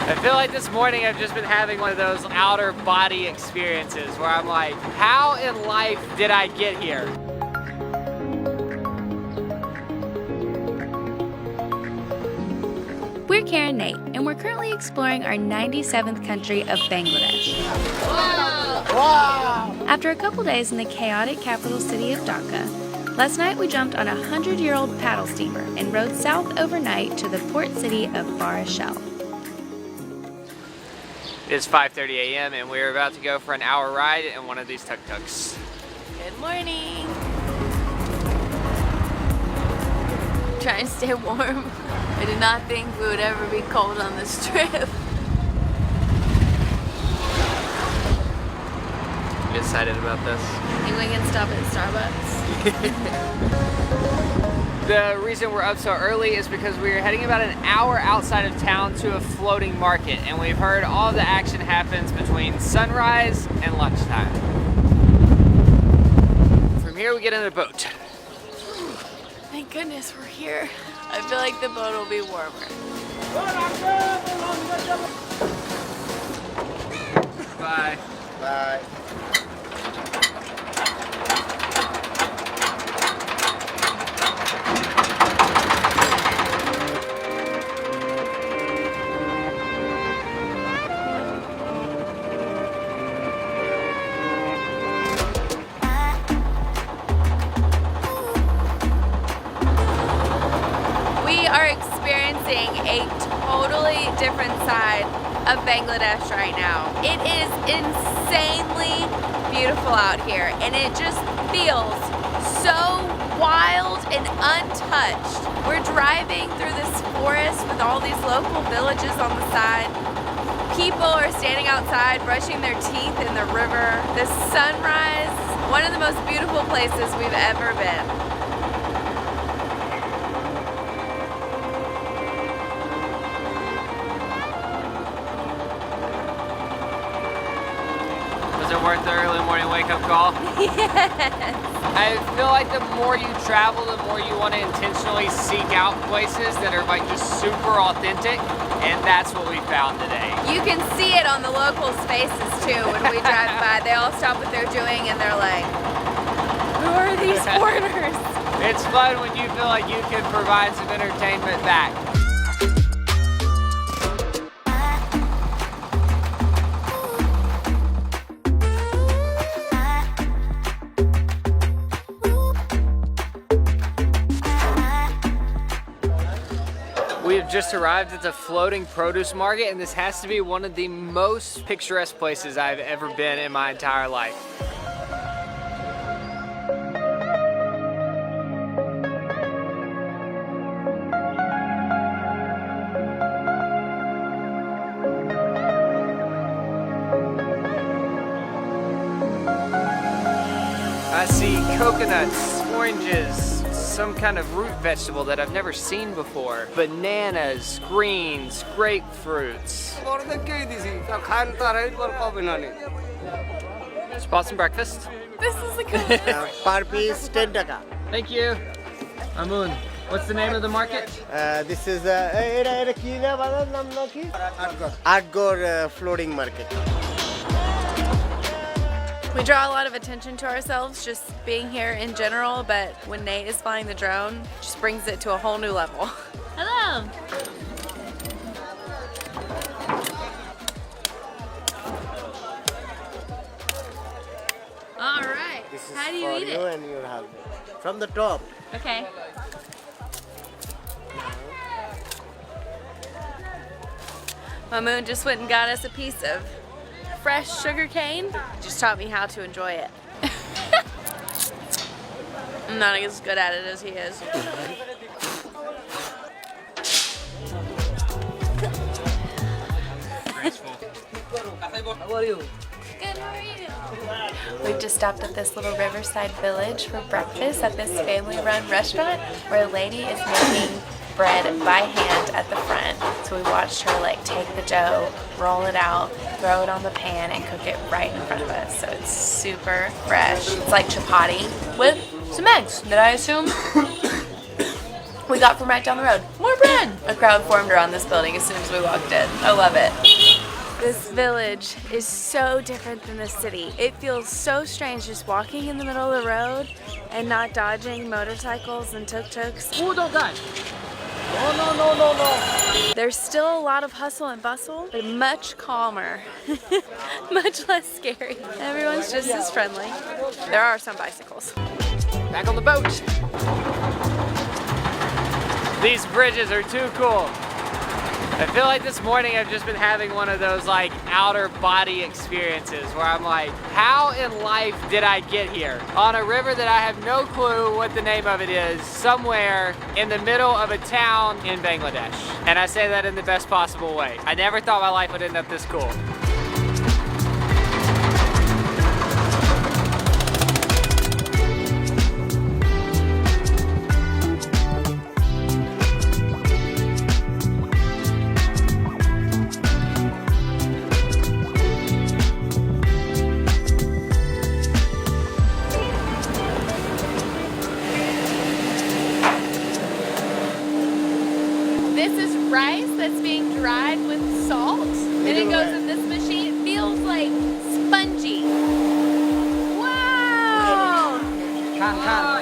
I feel like this morning I've just been having one of those outer body experiences where I'm like, how in life did I get here? We're Karen Nate, and we're currently exploring our 97th country of Bangladesh. Wow! After a couple days in the chaotic capital city of Dhaka, last night we jumped on a 100-year-old paddle steamer and rode south overnight to the port city of Barisal. It is 5:30 a.m. and we're about to go for an hour ride in one of these tuk-tuks. Good morning. Trying to stay warm. I did not think we would ever be cold on this trip. You excited about this? I think we can stop at Starbucks. The reason we're up so early is because we are heading about an hour outside of town to a floating market, and we've heard all the action happens between sunrise and lunchtime. From here we get in a boat. Thank goodness we're here. I feel like the boat will be warmer. Bye. Bye. We are experiencing a totally different side of Bangladesh right now. It is insanely beautiful out here, and it just feels so wild and untouched. We're driving through this forest with all these local villages on the side. People are standing outside brushing their teeth in the river. The sunrise, one of the most beautiful places we've ever been. Was it worth the early morning wake-up call? Yes. I feel like the more you travel, the more you want to intentionally seek out places that are like just super authentic, and that's what we found today. You can see it on the locals' faces too when we drive by. They all stop what they're doing and they're like, who are these foreigners? It's fun when you feel like you can provide some entertainment back. We have just arrived at the floating produce market, and this has to be one of the most picturesque places I've ever been in my entire life. I see coconuts, oranges, some kind of root vegetable that I've never seen before. Bananas, greens, grapefruits. Just bought some breakfast. This is a good Per piece 10 taka. Thank you. Amun, what's the name of the market? This is Adgor floating market. We draw a lot of attention to ourselves just being here in general, but when Nate is flying the drone, it just brings it to a whole new level. Hello. All right. This is How do you for eat you it? and your husband. From the top. Okay. Mamoon just went and got us a piece of fresh sugar cane. Just taught me how to enjoy it. I'm not as good at it as he is. How are you? Good, how are you? We've just stopped at this little riverside village for breakfast at this family-run restaurant where a lady is making bread by hand at the front. So we watched her like take the dough, roll it out, throw it on the pan, and cook it right in front of us. So it's super fresh. It's like chapati with some eggs, did I assume? we got from right down the road. More bread! A crowd formed around this building as soon as we walked in. I love it. This village is so different than the city. It feels so strange just walking in the middle of the road and not dodging motorcycles and tuk-tuks. Oh, don't die. No. There's still a lot of hustle and bustle, but much calmer. Much less scary. Everyone's just as friendly. There are some bicycles. Back on the boat. These bridges are too cool. I feel like this morning I've just been having one of those like outer body experiences where I'm like, how in life did I get here? On a river that I have no clue what the name of it is, somewhere in the middle of a town in Bangladesh. And I say that in the best possible way. I never thought my life would end up this cool. Rice that's being dried with salt, and it goes in this machine. It feels like spongy. Wow!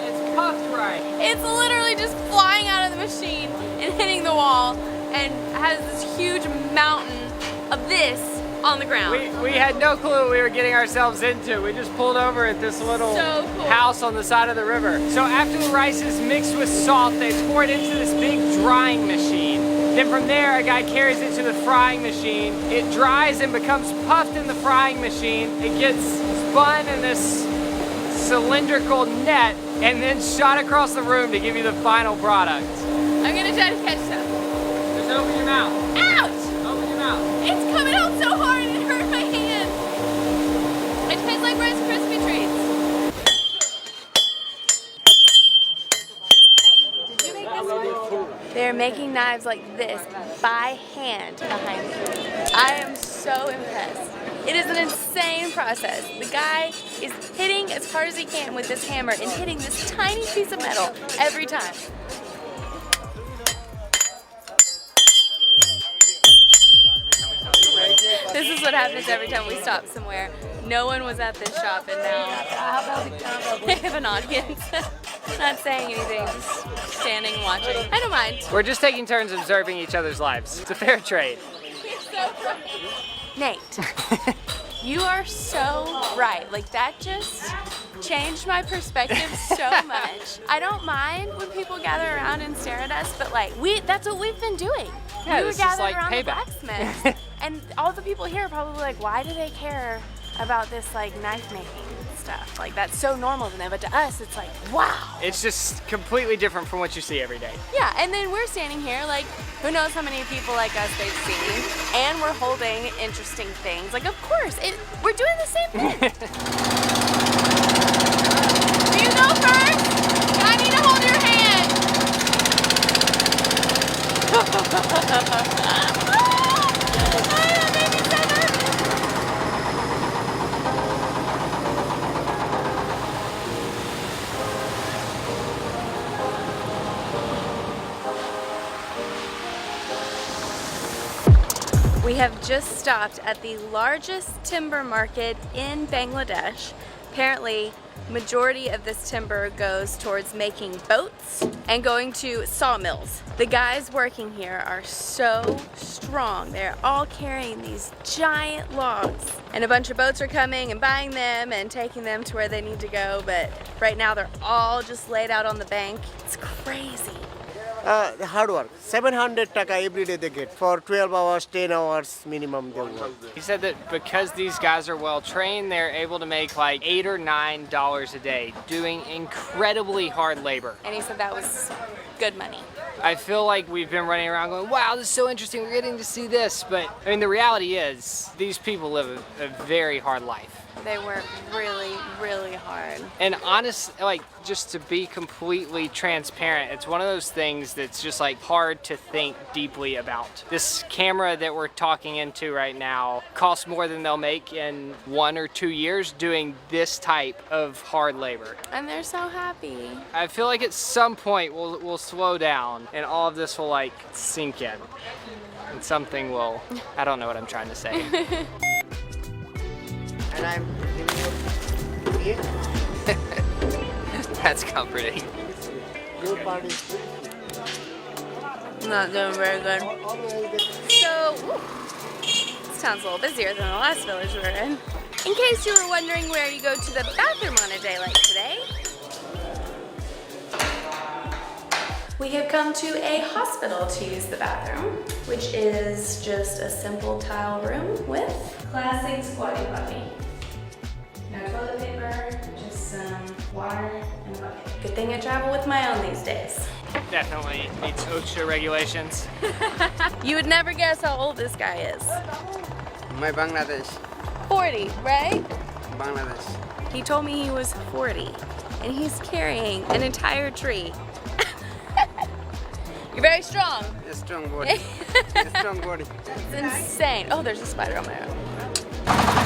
It's puffed rice. It's literally just flying out of the machine and hitting the wall, and has this huge mountain of this on the ground. We had no clue what we were getting ourselves into. We just pulled over at this little house on the side of the river. So after the rice is mixed with salt, they pour it into this big drying machine. Then from there, a guy carries it to the frying machine. It dries and becomes puffed in the frying machine. It gets spun in this cylindrical net and then shot across the room to give you the final product. I'm gonna try to catch some. Just open your mouth. Ouch! Open your mouth. It's coming out so hard it hurt my hand. It tastes like Rice Krispie treats. Did you make this one? They're making knives like this by hand behind me. I am so impressed. It is an insane process. The guy is hitting as hard as he can with this hammer and hitting this tiny piece of metal every time. This is what happens every time we stop somewhere. No one was at this shop, and now they have an audience. Not saying anything, just standing and watching. I don't mind. We're just taking turns observing each other's lives. It's a fair trade. You're so right. Nate, you are so right. Like, that just changed my perspective so much. I don't mind when people gather around and stare at us, but like, that's what we've been doing. Yeah, we were this is gathered like around payback. the blacksmith, and all the people here are probably like, why do they care about this like knife making stuff? Like, that's so normal to them, but to us it's like, wow. It's just completely different from what you see every day. Yeah, and then we're standing here like, who knows how many people like us they've seen, and we're holding interesting things. Like, of course, we're doing the same thing. Do you go first? I need to hold your hand. That made me so nervous. We have just stopped at the largest timber market in Bangladesh. Apparently, majority of this timber goes towards making boats and going to sawmills. The guys working here are so strong. They're all carrying these giant logs. And a bunch of boats are coming and buying them and taking them to where they need to go, but right now they're all just laid out on the bank. It's crazy. The hard work. 700 taka every day they get. For 12 hours, 10 hours minimum they work. He said that because these guys are well trained, they're able to make like $8 or $9 a day doing incredibly hard labor. And he said that was good money. I feel like we've been running around going, wow, this is so interesting, we're getting to see this. But I mean, the reality is these people live a very hard life. They work really, really hard. And honest, like, just to be completely transparent, it's one of those things that's just like hard to think deeply about. This camera that we're talking into right now costs more than they'll make in 1 or 2 years doing this type of hard labor. And they're so happy. I feel like at some point we'll slow down and all of this will like sink in. And something will, I don't know what I'm trying to say. And I'm giving you That's comforting. your part is Not doing very good. So, this town's a little busier than the last village we were in. In case you were wondering where you go to the bathroom on a day like today, we have come to a hospital to use the bathroom, which is just a simple tile room with classic squatty potty. No toilet paper, just some water and a bucket. Good thing I travel with my own these days. Definitely meets OSHA regulations. You would never guess how old this guy is. My Bangladesh. 40, right? Bangladesh. He told me he was 40, and he's carrying an entire tree. You're very strong. A strong body. A strong body. It's insane. Oh, there's a spider on my arm.